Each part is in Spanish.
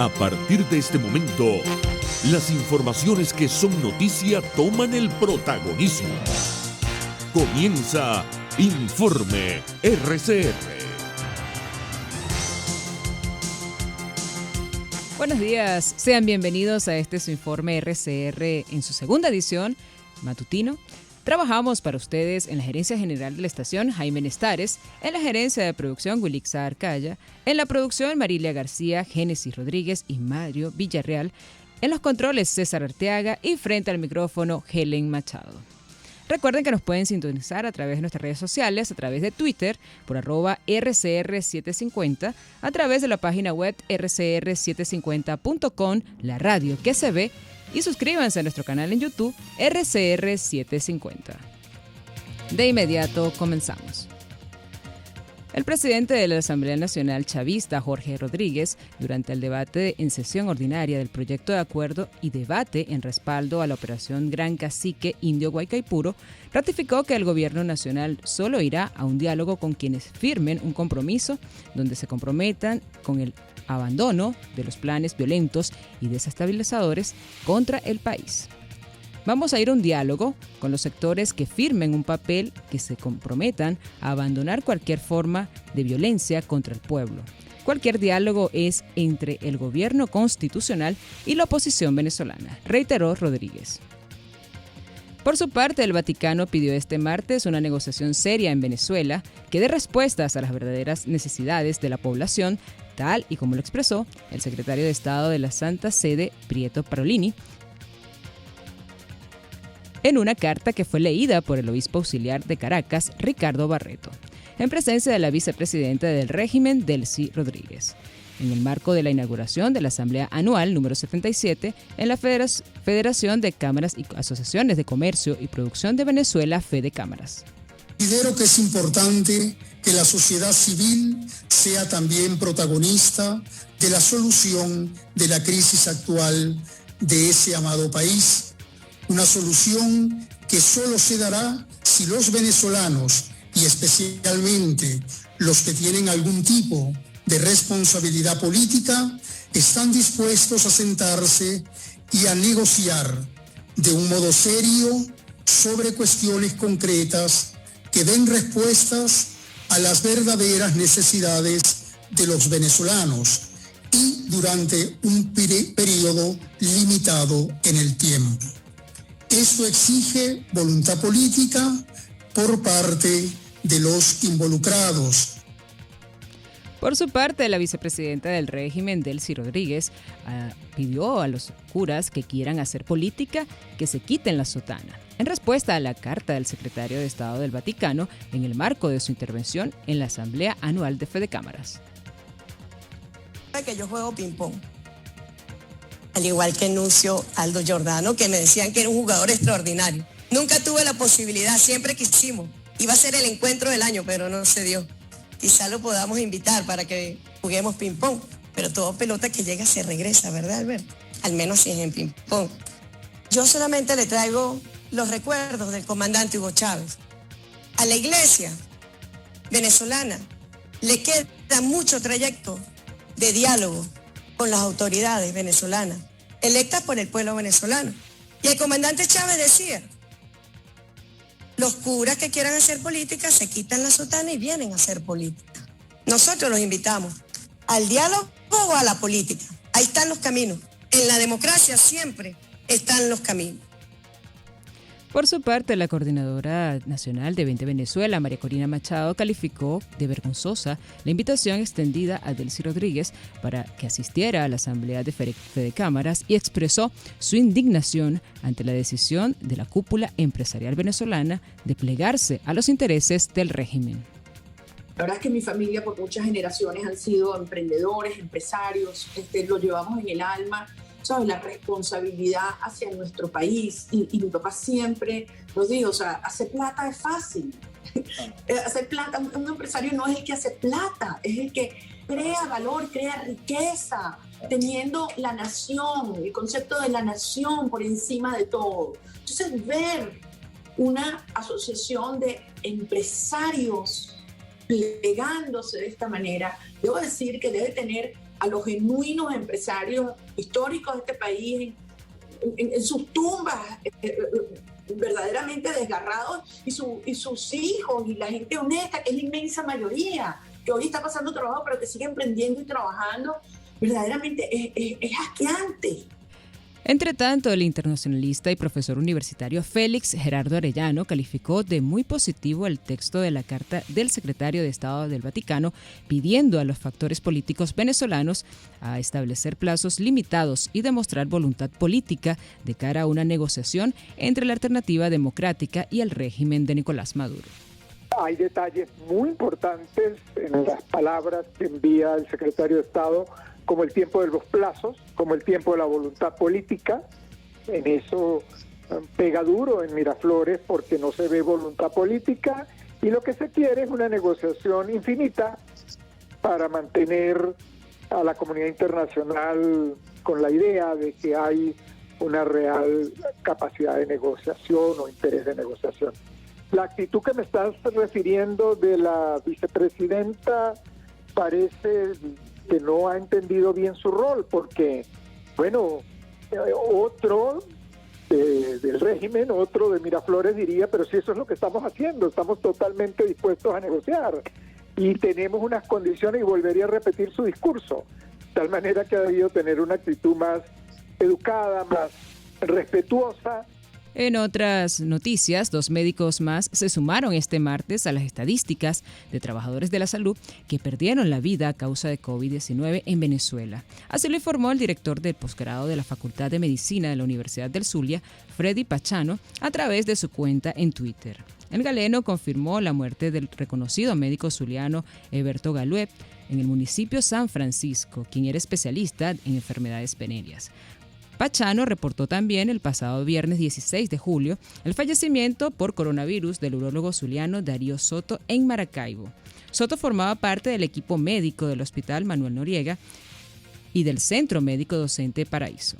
A partir de este momento, las informaciones que son noticia toman el protagonismo. Comienza Informe RCR. Buenos días, sean bienvenidos a este su Informe RCR en su segunda edición, matutino. Trabajamos para ustedes en la Gerencia General de la Estación, Jaime Nestares, en la Gerencia de Producción, Wilixa Arcaya, en la producción, Marilia García, Génesis Rodríguez y Mario Villarreal, en los controles, César Arteaga y frente al micrófono, Helen Machado. Recuerden que nos pueden sintonizar a través de nuestras redes sociales, a través de Twitter, por @RCR750, a través de la página web rcr750.com, la radio que se ve, y suscríbanse a nuestro canal en YouTube, RCR750. De inmediato comenzamos. El presidente de la Asamblea Nacional Chavista, Jorge Rodríguez, durante el debate en sesión ordinaria del proyecto de acuerdo y debate en respaldo a la operación Gran Cacique Indio Guaycaipuro, ratificó que el gobierno nacional solo irá a un diálogo con quienes firmen un compromiso donde se comprometan con el abandono de los planes violentos y desestabilizadores contra el país. Vamos a ir a un diálogo con los sectores que firmen un papel que se comprometan a abandonar cualquier forma de violencia contra el pueblo. Cualquier diálogo es entre el gobierno constitucional y la oposición venezolana, reiteró Rodríguez. Por su parte, el Vaticano pidió este martes una negociación seria en Venezuela que dé respuestas a las verdaderas necesidades de la población, tal y como lo expresó el secretario de Estado de la Santa Sede, Pietro Parolin, en una carta que fue leída por el obispo auxiliar de Caracas, Ricardo Barreto, en presencia de la vicepresidenta del régimen, Delcy Rodríguez, en el marco de la inauguración de la Asamblea Anual número 77 en la Federación de Cámaras y Asociaciones de Comercio y Producción de Venezuela, Fede Cámaras. Considero que es importante que la sociedad civil sea también protagonista de la solución de la crisis actual de ese amado país. Una solución que solo se dará si los venezolanos, y especialmente los que tienen algún tipo de responsabilidad política, están dispuestos a sentarse y a negociar de un modo serio sobre cuestiones concretas que den respuestas a las verdaderas necesidades de los venezolanos y durante un periodo limitado en el tiempo. Esto exige voluntad política por parte de los involucrados. Por su parte, la vicepresidenta del régimen, Delcy Rodríguez, pidió a los curas que quieran hacer política que se quiten la sotana, en respuesta a la carta del secretario de Estado del Vaticano en el marco de su intervención en la Asamblea Anual de Fede Cámaras. Que yo juego ping-pong, al igual que Nuncio Aldo Giordano, que me decían que era un jugador extraordinario. Nunca tuve la posibilidad, siempre quisimos. Iba a ser el encuentro del año, pero no se dio. Quizá lo podamos invitar para que juguemos ping-pong, pero toda pelota que llega se regresa, ¿verdad, Alberto? Al menos si es en ping-pong. Yo solamente le traigo los recuerdos del comandante Hugo Chávez. A la iglesia venezolana le queda mucho trayecto de diálogo con las autoridades venezolanas, electas por el pueblo venezolano. Y el comandante Chávez decía, los curas que quieran hacer política se quitan la sotana y vienen a hacer política. Nosotros los invitamos al diálogo o a la política. Ahí están los caminos. En la democracia siempre están los caminos. Por su parte, la coordinadora nacional de 20 Venezuela, María Corina Machado, calificó de vergonzosa la invitación extendida a Delcy Rodríguez para que asistiera a la Asamblea de Fede Cámaras y expresó su indignación ante la decisión de la cúpula empresarial venezolana de plegarse a los intereses del régimen. La verdad es que mi familia por muchas generaciones han sido emprendedores, empresarios, lo llevamos en el alma. ¿Sabes? La responsabilidad hacia nuestro país y mi papá siempre nos dijo, o sea, hacer plata es fácil. Hacer plata, un empresario no es el que hace plata, es el que crea valor, crea riqueza, teniendo la nación, el concepto de la nación por encima de todo. Entonces, ver una asociación de empresarios plegándose de esta manera, debo decir que debe tener a los genuinos empresarios históricos de este país en sus tumbas, verdaderamente desgarrados, y sus hijos y la gente honesta, que es la inmensa mayoría, que hoy está pasando trabajo, pero que sigue emprendiendo y trabajando, verdaderamente es asqueante. Entre tanto, el internacionalista y profesor universitario Félix Gerardo Arellano calificó de muy positivo el texto de la carta del secretario de Estado del Vaticano pidiendo a los factores políticos venezolanos a establecer plazos limitados y demostrar voluntad política de cara a una negociación entre la alternativa democrática y el régimen de Nicolás Maduro. Hay detalles muy importantes en las palabras que envía el secretario de Estado, como el tiempo de los plazos, como el tiempo de la voluntad política. En eso pega duro en Miraflores porque no se ve voluntad política y lo que se quiere es una negociación infinita para mantener a la comunidad internacional con la idea de que hay una real capacidad de negociación o interés de negociación. La actitud que me estás refiriendo de la vicepresidenta parece que no ha entendido bien su rol, porque, bueno, otro del régimen, otro de Miraflores diría, pero si eso es lo que estamos haciendo, estamos totalmente dispuestos a negociar y tenemos unas condiciones, y volvería a repetir su discurso, de tal manera que ha debido tener una actitud más educada, más respetuosa. En otras noticias, 2 médicos más se sumaron este martes a las estadísticas de trabajadores de la salud que perdieron la vida a causa de COVID-19 en Venezuela. Así lo informó el director del posgrado de la Facultad de Medicina de la Universidad del Zulia, Freddy Pachano, a través de su cuenta en Twitter. El galeno confirmó la muerte del reconocido médico zuliano Eberto Galuet en el municipio San Francisco, quien era especialista en enfermedades venéreas. Pachano reportó también el pasado viernes 16 de julio el fallecimiento por coronavirus del urólogo zuliano Darío Soto en Maracaibo. Soto formaba parte del equipo médico del Hospital Manuel Noriega y del Centro Médico Docente Paraíso.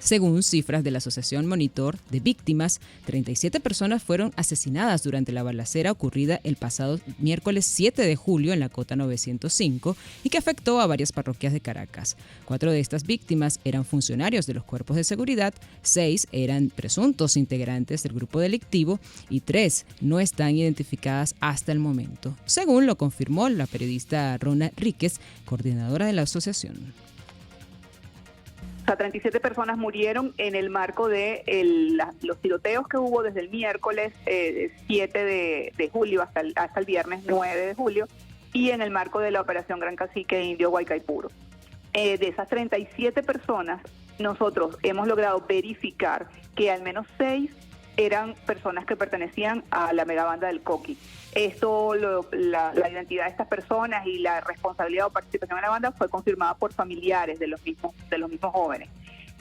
Según cifras de la Asociación Monitor de Víctimas, 37 personas fueron asesinadas durante la balacera ocurrida el pasado miércoles 7 de julio en la Cota 905 y que afectó a varias parroquias de Caracas. 4 de estas víctimas eran funcionarios de los cuerpos de seguridad, 6 eran presuntos integrantes del grupo delictivo y 3 no están identificadas hasta el momento, según lo confirmó la periodista Rona Ríquez, coordinadora de la asociación. 37 personas murieron en el marco de los tiroteos que hubo desde el miércoles 7 de julio hasta el viernes 9 de julio y en el marco de la operación Gran Cacique Indio Guaycaipuro. De esas 37 personas, nosotros hemos logrado verificar que al menos 6 eran personas que pertenecían a la megabanda del Coqui. Esto, la identidad de estas personas y la responsabilidad o participación en la banda fue confirmada por familiares de los mismos jóvenes.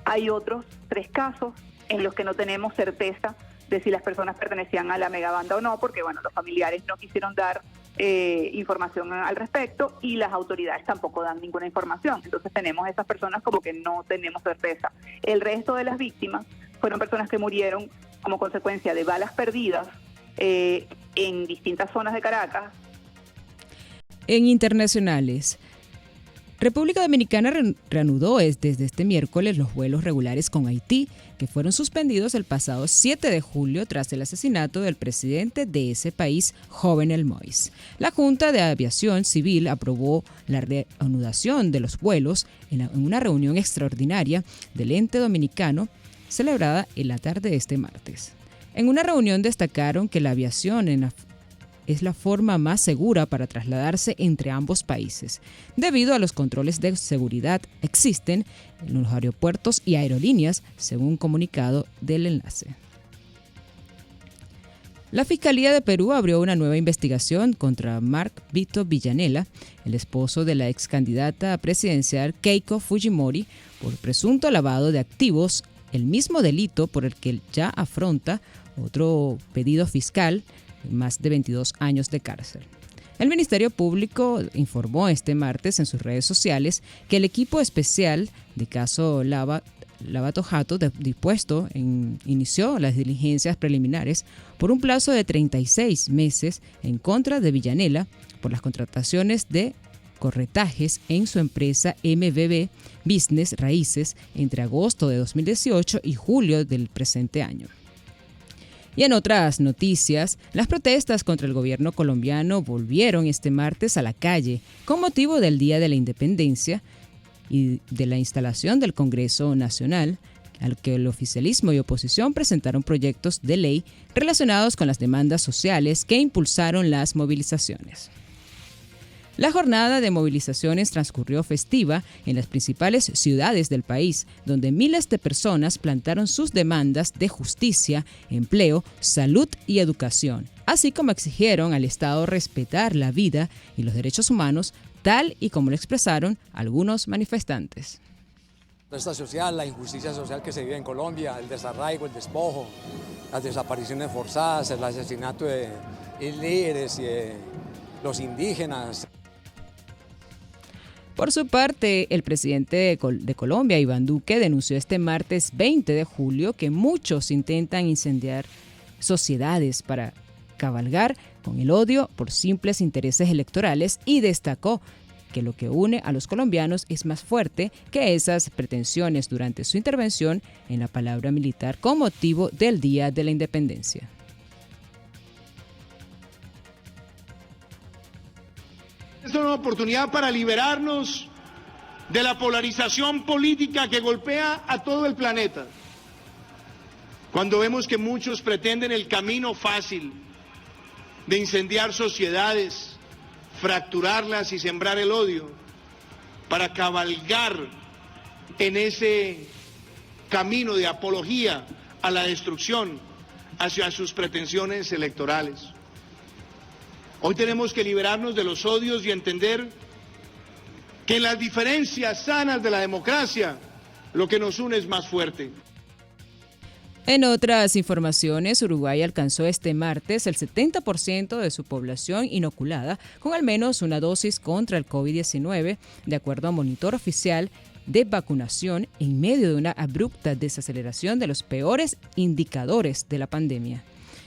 Hay otros 3 casos en los que no tenemos certeza de si las personas pertenecían a la megabanda o no, porque bueno, los familiares no quisieron dar información al respecto y las autoridades tampoco dan ninguna información. Entonces tenemos esas personas como que no tenemos certeza. El resto de las víctimas fueron personas que murieron como consecuencia de balas perdidas en distintas zonas de Caracas. En internacionales, República Dominicana reanudó desde este miércoles los vuelos regulares con Haití, que fueron suspendidos el pasado 7 de julio tras el asesinato del presidente de ese país, Jovenel Moïse. La Junta de Aviación Civil aprobó la reanudación de los vuelos en una reunión extraordinaria del ente dominicano celebrada en la tarde de este martes. En una reunión destacaron que la aviación es la forma más segura para trasladarse entre ambos países, debido a los controles de seguridad existen en los aeropuertos y aerolíneas, según un comunicado del enlace. La Fiscalía de Perú abrió una nueva investigación contra Mark Vito Villanela, el esposo de la ex candidata presidencial Keiko Fujimori, por presunto lavado de activos, el mismo delito por el que ya afronta otro pedido fiscal, más de 22 años de cárcel. El Ministerio Público informó este martes en sus redes sociales que el equipo especial de caso Lavato Jato inició las diligencias preliminares por un plazo de 36 meses en contra de Villanela por las contrataciones de corretajes en su empresa MBB Business Raíces entre agosto de 2018 y julio del presente año. Y en otras noticias, las protestas contra el gobierno colombiano volvieron este martes a la calle con motivo del Día de la Independencia y de la instalación del Congreso Nacional, al que el oficialismo y oposición presentaron proyectos de ley relacionados con las demandas sociales que impulsaron las movilizaciones. La jornada de movilizaciones transcurrió festiva en las principales ciudades del país, donde miles de personas plantaron sus demandas de justicia, empleo, salud y educación, así como exigieron al Estado respetar la vida y los derechos humanos, tal y como lo expresaron algunos manifestantes. Esta social, la injusticia social que se vive en Colombia, el desarraigo, el despojo, las desapariciones forzadas, el asesinato de líderes y de los indígenas. Por su parte, el presidente de Colombia, Iván Duque, denunció este martes 20 de julio que muchos intentan incendiar sociedades para cabalgar con el odio por simples intereses electorales y destacó que lo que une a los colombianos es más fuerte que esas pretensiones durante su intervención en la palabra militar con motivo del Día de la Independencia. Es una oportunidad para liberarnos de la polarización política que golpea a todo el planeta. Cuando vemos que muchos pretenden el camino fácil de incendiar sociedades, fracturarlas y sembrar el odio, para cabalgar en ese camino de apología a la destrucción hacia sus pretensiones electorales. Hoy tenemos que liberarnos de los odios y entender que en las diferencias sanas de la democracia, lo que nos une es más fuerte. En otras informaciones, Uruguay alcanzó este martes el 70% de su población inoculada con al menos una dosis contra el COVID-19, de acuerdo a monitor oficial de vacunación en medio de una abrupta desaceleración de los peores indicadores de la pandemia.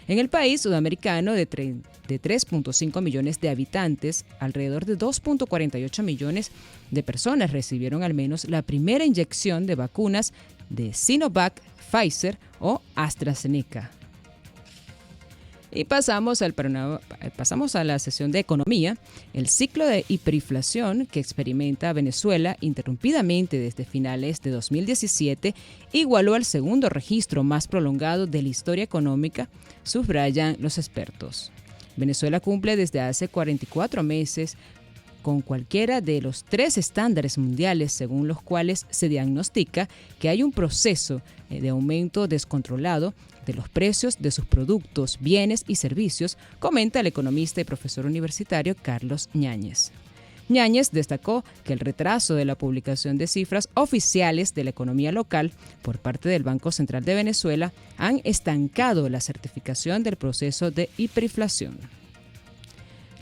En el país sudamericano de 3.5 millones de habitantes, alrededor de 2.48 millones de personas recibieron al menos la primera inyección de vacunas de Sinovac, Pfizer o AstraZeneca. Y pasamos a la sesión de economía. El ciclo de hiperinflación que experimenta Venezuela interrumpidamente desde finales de 2017 igualó al segundo registro más prolongado de la historia económica, subrayan los expertos. Venezuela cumple desde hace 44 meses con cualquiera de los 3 estándares mundiales según los cuales se diagnostica que hay un proceso de aumento descontrolado de los precios de sus productos, bienes y servicios, comenta el economista y profesor universitario Carlos Ñáñez. Ñáñez destacó que el retraso de la publicación de cifras oficiales de la economía local por parte del Banco Central de Venezuela han estancado la certificación del proceso de hiperinflación.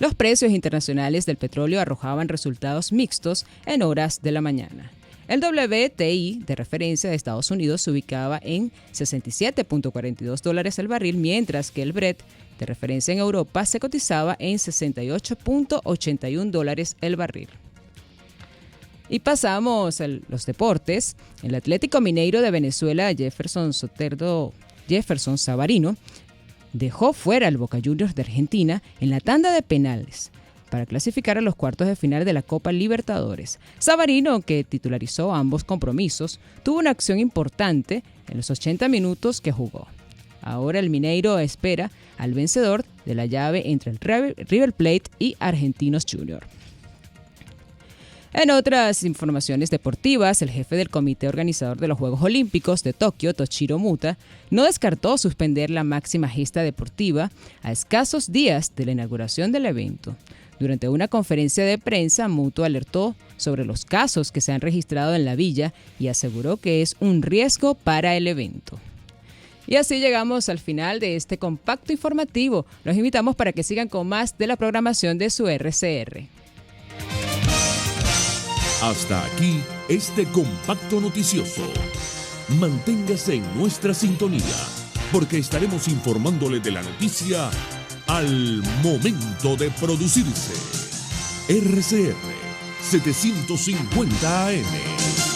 Los precios internacionales del petróleo arrojaban resultados mixtos en horas de la mañana. El WTI de referencia de Estados Unidos se ubicaba en $67.42 el barril, mientras que el Brent de referencia en Europa se cotizaba en $68.81 el barril. Y pasamos a los deportes. El Atlético Mineiro de Venezuela, Jefferson Savarino, dejó fuera al Boca Juniors de Argentina en la tanda de penales para clasificar a los cuartos de final de la Copa Libertadores. Savarino, que titularizó ambos compromisos, tuvo una acción importante en los 80 minutos que jugó. Ahora el Mineiro espera al vencedor de la llave entre el River Plate y Argentinos Junior. En otras informaciones deportivas, el jefe del comité organizador de los Juegos Olímpicos de Tokio, Toshiro Muta, no descartó suspender la máxima gesta deportiva a escasos días de la inauguración del evento. Durante una conferencia de prensa, Muto alertó sobre los casos que se han registrado en la villa y aseguró que es un riesgo para el evento. Y así llegamos al final de este compacto informativo. Los invitamos para que sigan con más de la programación de su RCR. Hasta aquí este compacto noticioso. Manténgase en nuestra sintonía, porque estaremos informándole de la noticia al momento de producirse. RCR, 750 AM.